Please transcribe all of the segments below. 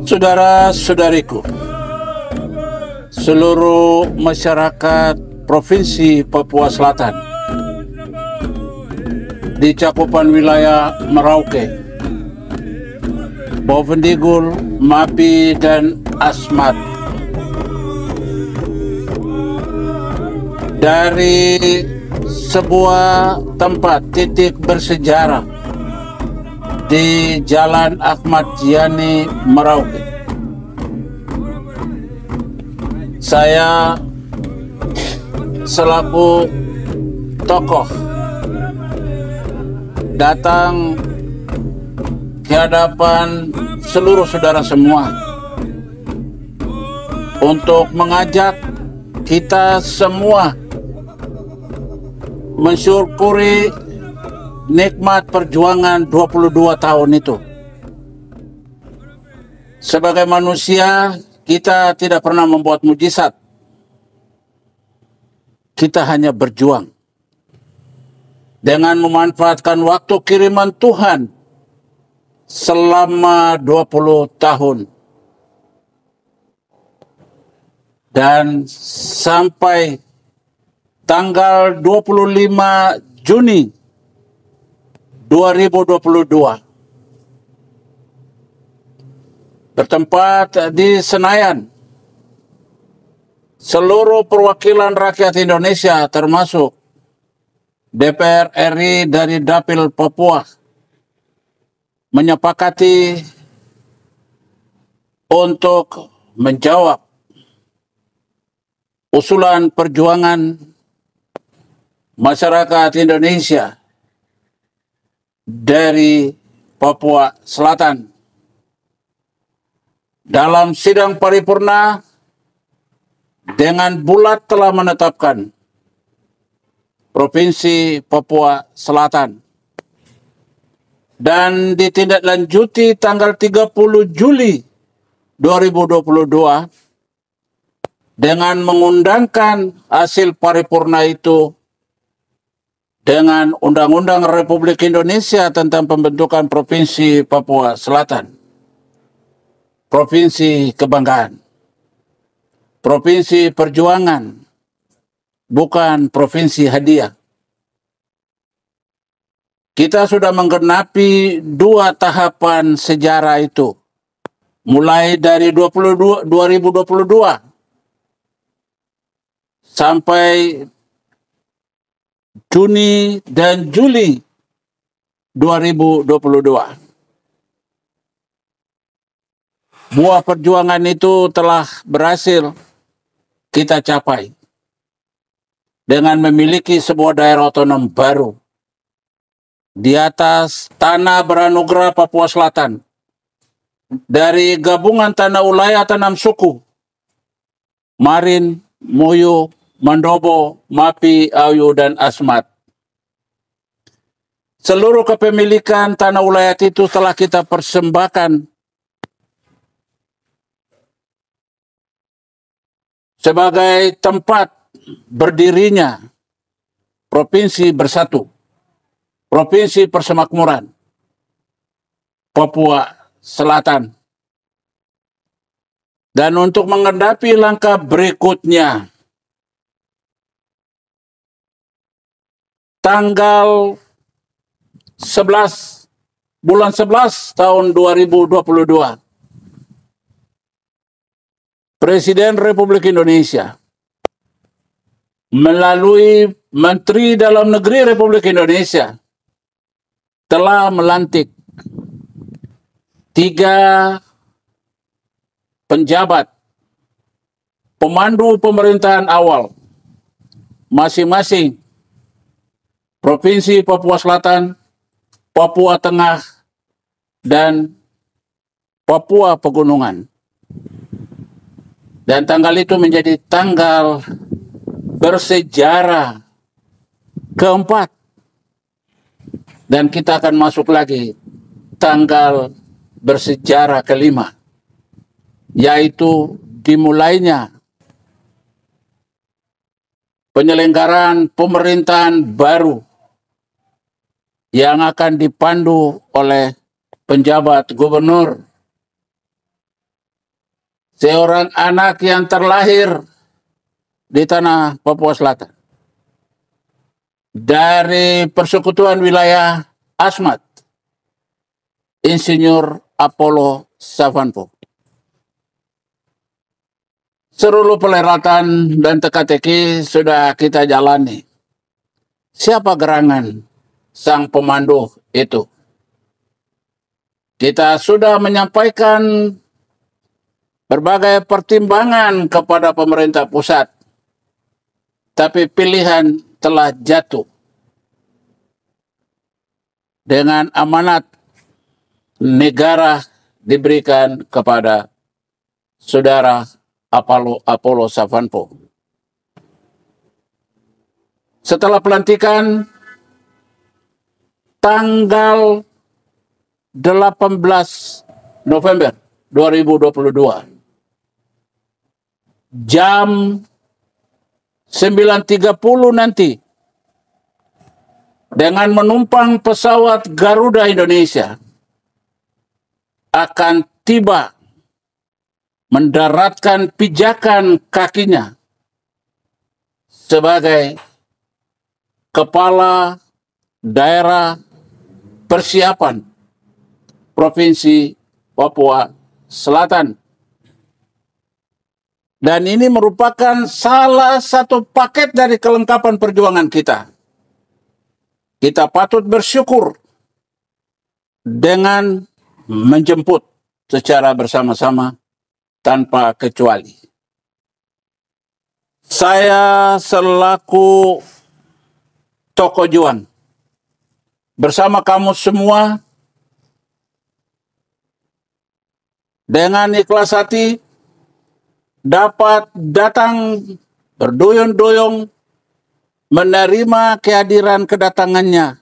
Saudara-saudariku, seluruh masyarakat Provinsi Papua Selatan di cakupan wilayah Merauke, Bovendigul, Mapi, dan Asmat, dari sebuah tempat titik bersejarah di Jalan Ahmad Yani, Merauke. Saya selaku tokoh datang ke hadapan seluruh saudara semua untuk mengajak kita semua mensyukuri nikmat perjuangan 22 tahun itu. Sebagai manusia, kita tidak pernah membuat mujizat. Kita hanya berjuang dengan memanfaatkan waktu kiriman Tuhan selama 20 tahun. Dan sampai tanggal 25 Juni 2022 bertempat di Senayan, seluruh perwakilan rakyat Indonesia termasuk DPR RI dari Dapil Papua menyepakati untuk menjawab usulan perjuangan masyarakat Indonesia dari Papua Selatan. Dalam sidang paripurna dengan bulat telah menetapkan Provinsi Papua Selatan dan ditindaklanjuti tanggal 30 Juli 2022 dengan mengundangkan hasil paripurna itu dengan Undang-Undang Republik Indonesia tentang pembentukan Provinsi Papua Selatan. Provinsi kebanggaan, provinsi perjuangan, bukan provinsi hadiah. Kita sudah menggenapi 2 tahapan sejarah itu, mulai dari 2022 sampai Juni dan Juli 2022. Buah perjuangan itu telah berhasil kita capai dengan memiliki sebuah daerah otonom baru di atas tanah beranugerah Papua Selatan dari gabungan tanah ulayatan 6 suku, Marin, Muyu, Mandobo, Mapi, Ayu, dan Asmat. Seluruh kepemilikan tanah ulayat itu telah kita persembahkan sebagai tempat berdirinya Provinsi Bersatu, Provinsi Persemakmuran Papua Selatan. Dan untuk menghadapi langkah berikutnya, tanggal 11 bulan 11 tahun 2022, Presiden Republik Indonesia melalui Menteri Dalam Negeri Republik Indonesia telah melantik 3 penjabat pemandu pemerintahan awal masing-masing Provinsi Papua Selatan, Papua Tengah, dan Papua Pegunungan. Dan tanggal itu menjadi tanggal bersejarah keempat. Dan kita akan masuk lagi tanggal bersejarah kelima, yaitu dimulainya penyelenggaraan pemerintahan baru yang akan dipandu oleh penjabat gubernur, seorang anak yang terlahir di tanah Papua Selatan dari persekutuan wilayah Asmat, Insinyur Apollo Savanpo. Seluruh perhelatan dan teka-teki sudah kita jalani. Siapa gerangan sang pemandu itu? Kita sudah menyampaikan berbagai pertimbangan kepada pemerintah pusat, tapi pilihan telah jatuh. Dengan amanat negara diberikan kepada saudara Apollo Savanpo. Setelah pelantikan tanggal 18 November 2022 jam 9.30 nanti, dengan menumpang pesawat Garuda Indonesia, akan tiba mendaratkan pijakan kakinya sebagai kepala daerah persiapan Provinsi Papua Selatan. Dan ini merupakan salah satu paket dari kelengkapan perjuangan kita. Kita patut bersyukur dengan menjemput secara bersama-sama tanpa kecuali. Saya selaku tokoh juang bersama kamu semua dengan ikhlas hati dapat datang berduyun-duyung menerima kehadiran kedatangannya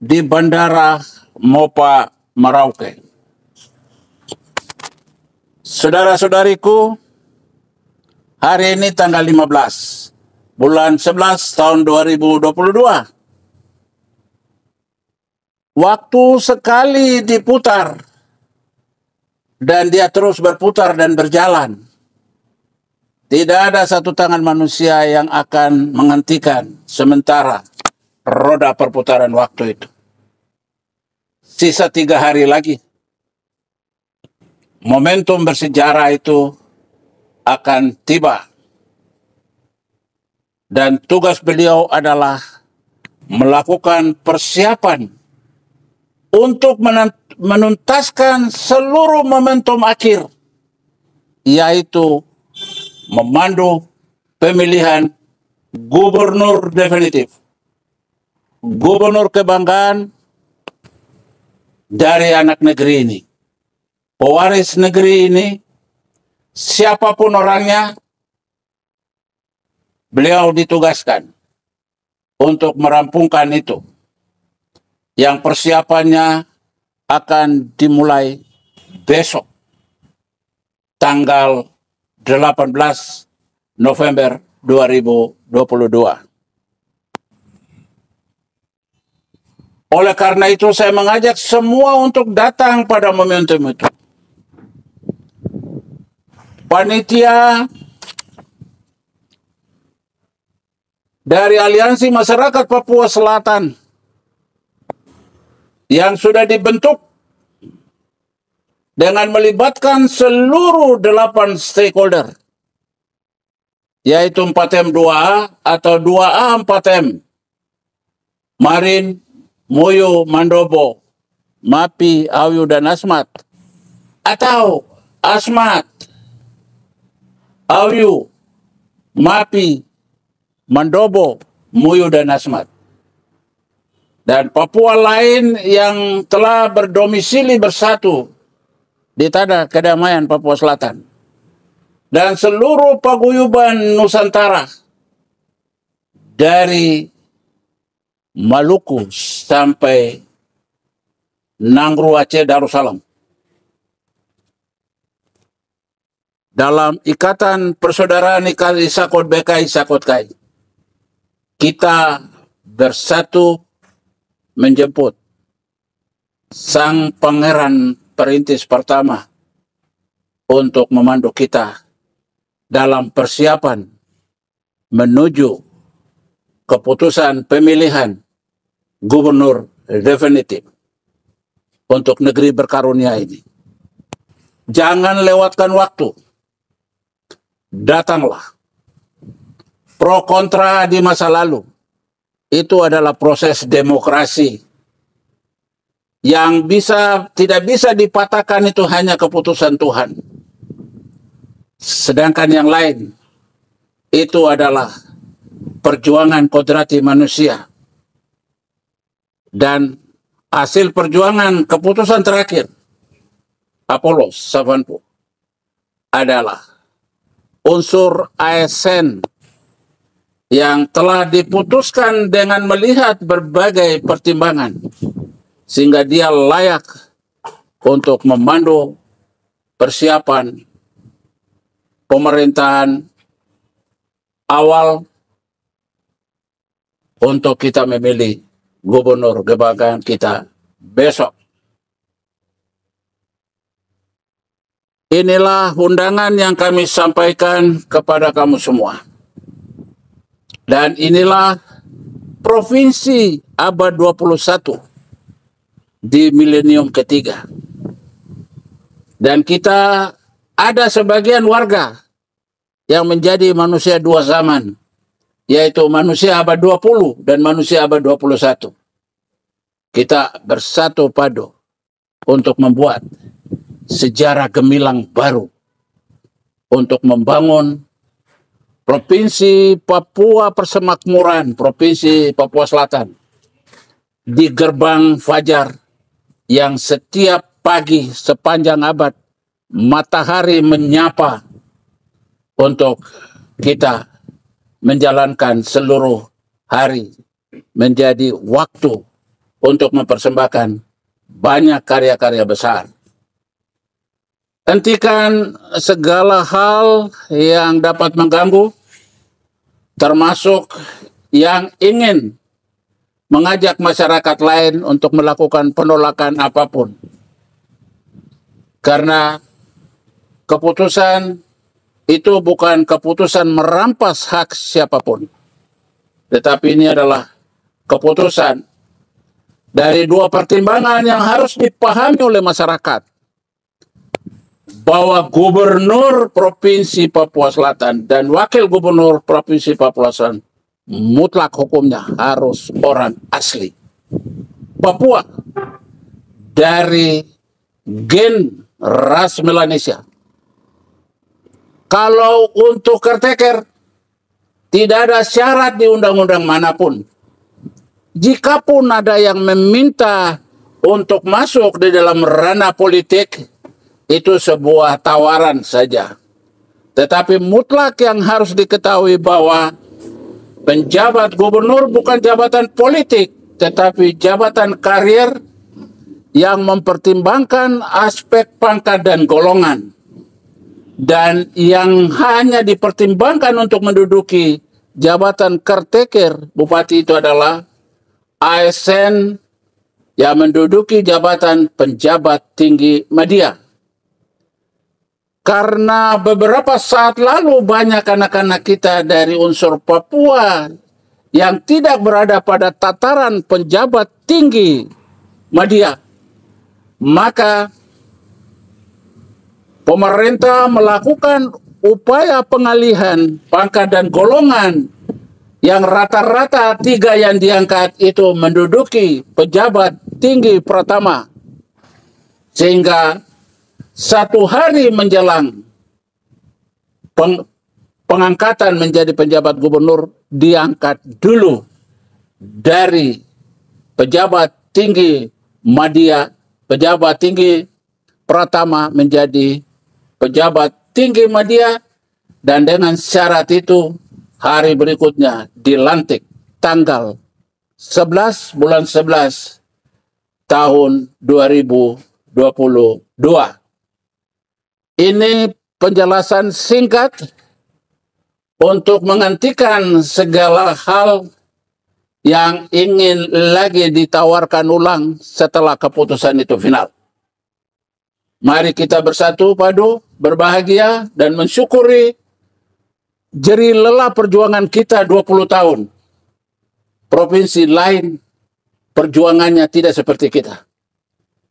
di Bandara Mopa Merauke. Saudara-saudariku, hari ini tanggal 15 bulan 11 tahun 2022. Waktu sekali diputar dan dia terus berputar dan berjalan. Tidak ada satu tangan manusia yang akan menghentikan sementara roda perputaran waktu itu. Sisa 3 hari lagi, momentum bersejarah itu akan tiba. Dan tugas beliau adalah melakukan persiapan untuk menuntaskan seluruh momentum akhir, yaitu memandu pemilihan gubernur definitif, gubernur kebanggaan dari anak negeri ini, pewaris negeri ini, siapapun orangnya, beliau ditugaskan untuk merampungkan itu, yang persiapannya akan dimulai besok, tanggal 18 November 2022. Oleh karena itu saya mengajak semua untuk datang pada momentum itu. Panitia dari Aliansi Masyarakat Papua Selatan yang sudah dibentuk dengan melibatkan seluruh 8 stakeholder, yaitu 4M 2A atau 2A 4M, Marin, Moyo, Mandobo, Mapi, Auyu, dan Asmat, atau Asmat, Auyu, Mapi, Mandobo, Moyo, dan Asmat. Dan Papua lain yang telah berdomisili bersatu di Tanah Kedamaian Papua Selatan, dan seluruh paguyuban Nusantara dari Maluku sampai Nangru, Aceh, Darussalam, dalam ikatan persaudaraan Isakot BK Isakot Kai, kita bersatu menjemput Sang Pangeran Perintis pertama untuk memandu kita dalam persiapan menuju keputusan pemilihan gubernur definitif untuk negeri berkarunia ini. Jangan lewatkan waktu. Datanglah. Pro kontra di masa lalu itu adalah proses demokrasi yang tidak bisa dipatahkan, itu hanya keputusan Tuhan. Sedangkan yang lain itu adalah perjuangan kodrati manusia. Dan hasil perjuangan keputusan terakhir Apollo 70 adalah unsur ASN yang telah diputuskan dengan melihat berbagai pertimbangan, sehingga dia layak untuk memandu persiapan pemerintahan awal untuk kita memilih gubernur kebanggaan kita besok. Inilah undangan yang kami sampaikan kepada kamu semua. Dan inilah provinsi abad 21 di milenium ketiga. Dan kita ada sebagian warga yang menjadi manusia dua zaman, yaitu manusia abad 20 dan manusia abad 21. Kita bersatu padu untuk membuat sejarah gemilang baru untuk membangun Provinsi Papua Persemakmuran, Provinsi Papua Selatan, di gerbang fajar yang setiap pagi sepanjang abad matahari menyapa untuk kita menjalankan seluruh hari menjadi waktu untuk mempersembahkan banyak karya-karya besar. Hentikan segala hal yang dapat mengganggu, termasuk yang ingin mengajak masyarakat lain untuk melakukan penolakan apapun. Karena keputusan itu bukan keputusan merampas hak siapapun, tetapi ini adalah keputusan dari dua pertimbangan yang harus dipahami oleh masyarakat, bahwa gubernur Provinsi Papua Selatan dan wakil gubernur Provinsi Papua Selatan mutlak hukumnya harus orang asli Papua dari gen ras Melanesia. Kalau untuk caretaker, tidak ada syarat di undang-undang manapun. Jikapun ada yang meminta untuk masuk di dalam ranah politik, itu sebuah tawaran saja. Tetapi mutlak yang harus diketahui bahwa penjabat gubernur bukan jabatan politik, tetapi jabatan karir yang mempertimbangkan aspek pangkat dan golongan. Dan yang hanya dipertimbangkan untuk menduduki jabatan caretaker bupati itu adalah ASN yang menduduki jabatan penjabat tinggi media. Karena beberapa saat lalu banyak anak-anak kita dari unsur Papua yang tidak berada pada tataran penjabat tinggi media, maka pemerintah melakukan upaya pengalihan pangkat dan golongan yang rata-rata 3 yang diangkat itu menduduki pejabat tinggi pertama, sehingga 1 hari menjelang pengangkatan menjadi penjabat gubernur, diangkat dulu dari pejabat tinggi media, pejabat tinggi pertama menjadi pejabat tinggi media, dan dengan syarat itu hari berikutnya dilantik tanggal 11 bulan 11 tahun 2022. Ini penjelasan singkat untuk menghentikan segala hal yang ingin lagi ditawarkan ulang setelah keputusan itu final. Mari kita bersatu padu, berbahagia, dan mensyukuri jerih lelah perjuangan kita 20 tahun. Provinsi lain perjuangannya tidak seperti kita.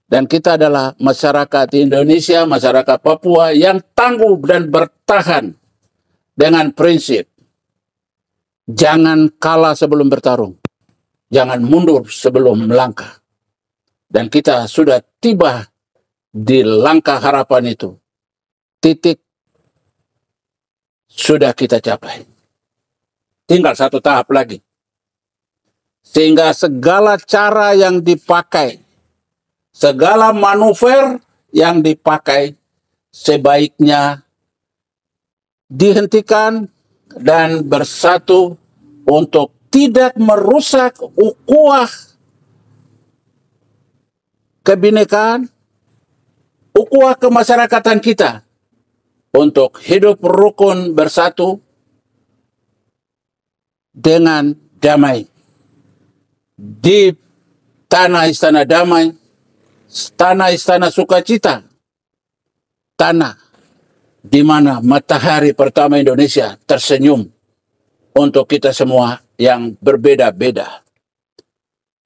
Dan kita adalah masyarakat Indonesia, masyarakat Papua yang tangguh dan bertahan dengan prinsip jangan kalah sebelum bertarung, jangan mundur sebelum melangkah. Dan kita sudah tiba di langkah harapan itu. Titik sudah kita capai. Tinggal satu tahap lagi. Sehingga segala cara yang dipakai, segala manuver yang dipakai sebaiknya dihentikan dan bersatu untuk tidak merusak ukhuwah kebinekaan, ukhuwah kemasyarakatan kita untuk hidup rukun bersatu dengan damai di tanah istana damai, tanah istana sukacita, tanah di mana matahari pertama Indonesia tersenyum untuk kita semua yang berbeda-beda.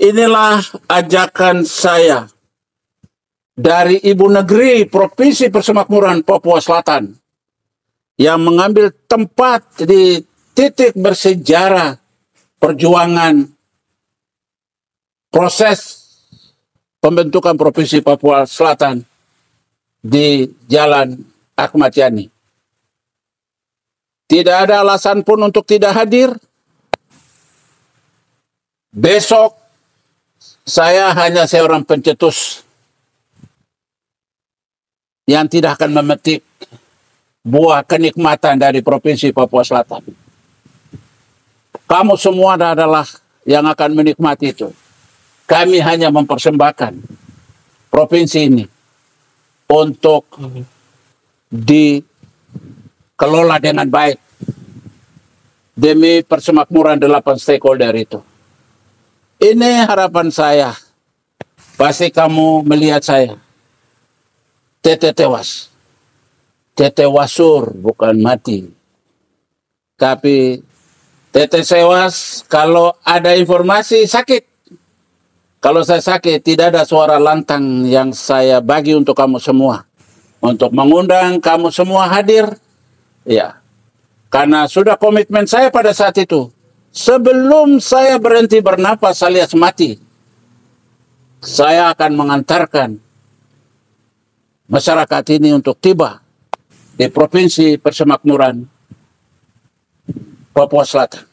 Inilah ajakan saya dari Ibu Negeri Provinsi Persemakmuran Papua Selatan yang mengambil tempat di titik bersejarah perjuangan proses pembentukan Provinsi Papua Selatan di Jalan Ahmad Yani. Tidak ada alasan pun untuk tidak hadir. Besok saya hanya seorang pencetus yang tidak akan memetik buah kenikmatan dari Provinsi Papua Selatan. Kamu semua adalah yang akan menikmati itu. Kami hanya mempersembahkan provinsi ini untuk dikelola dengan baik demi persemakmuran 8 stakeholder itu. Ini harapan saya. Pasti kamu melihat saya. Tete tewas. Tete wasur, bukan mati. Tapi tete tewas kalau ada informasi sakit. Kalau saya sakit, tidak ada suara lantang yang saya bagi untuk kamu semua. Untuk mengundang kamu semua hadir. Ya. Karena sudah komitmen saya pada saat itu. Sebelum saya berhenti bernapas alias mati, saya akan mengantarkan masyarakat ini untuk tiba di Provinsi Persemakmuran Papua Selatan.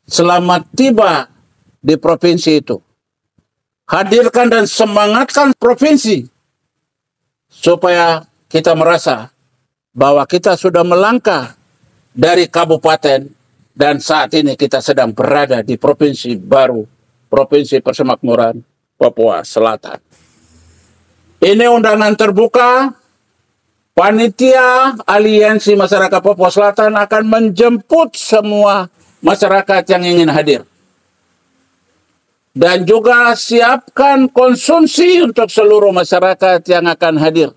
Selamat tiba di provinsi itu. Hadirkan dan semangatkan provinsi supaya kita merasa bahwa kita sudah melangkah dari kabupaten dan saat ini kita sedang berada di provinsi baru, Provinsi Persemakmuran Papua Selatan. Ini undangan terbuka. Panitia Aliansi Masyarakat Papua Selatan akan menjemput semua masyarakat yang ingin hadir. Dan juga siapkan konsumsi untuk seluruh masyarakat yang akan hadir.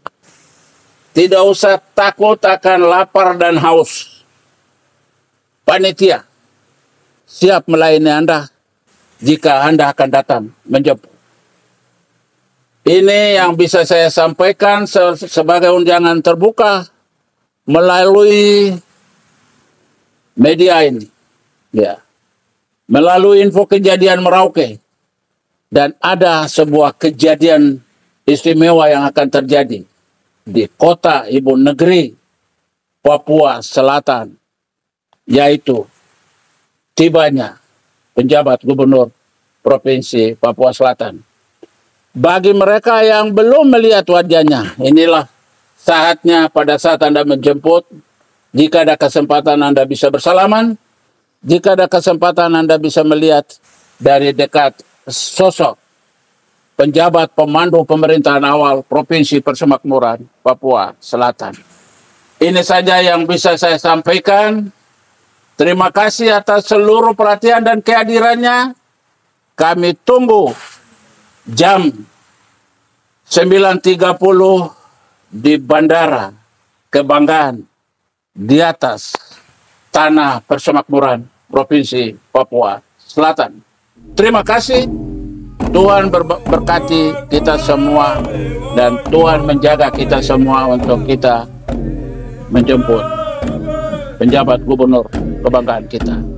Tidak usah takut akan lapar dan haus. Panitia siap melayani Anda jika Anda akan datang menjemput. Ini yang bisa saya sampaikan sebagai undangan terbuka melalui media ini. Ya. Melalui info kejadian Merauke. Dan ada sebuah kejadian istimewa yang akan terjadi di kota Ibu Negeri Papua Selatan, yaitu tibanya penjabat gubernur Provinsi Papua Selatan. Bagi mereka yang belum melihat wajahnya, inilah saatnya pada saat Anda menjemput. Jika ada kesempatan Anda bisa bersalaman, jika ada kesempatan Anda bisa melihat dari dekat sosok penjabat pemandu pemerintahan awal Provinsi Persemakmuran Papua Selatan. Ini saja yang bisa saya sampaikan. Terima kasih atas seluruh perhatian dan kehadirannya. kami tunggu jam 9.30 di Bandara Kebanggaan di atas tanah persemakmuran Provinsi Papua Selatan. Terima kasih. Tuhan berkati kita semua dan Tuhan menjaga kita semua untuk kita menjemput penjabat gubernur kebanggaan kita.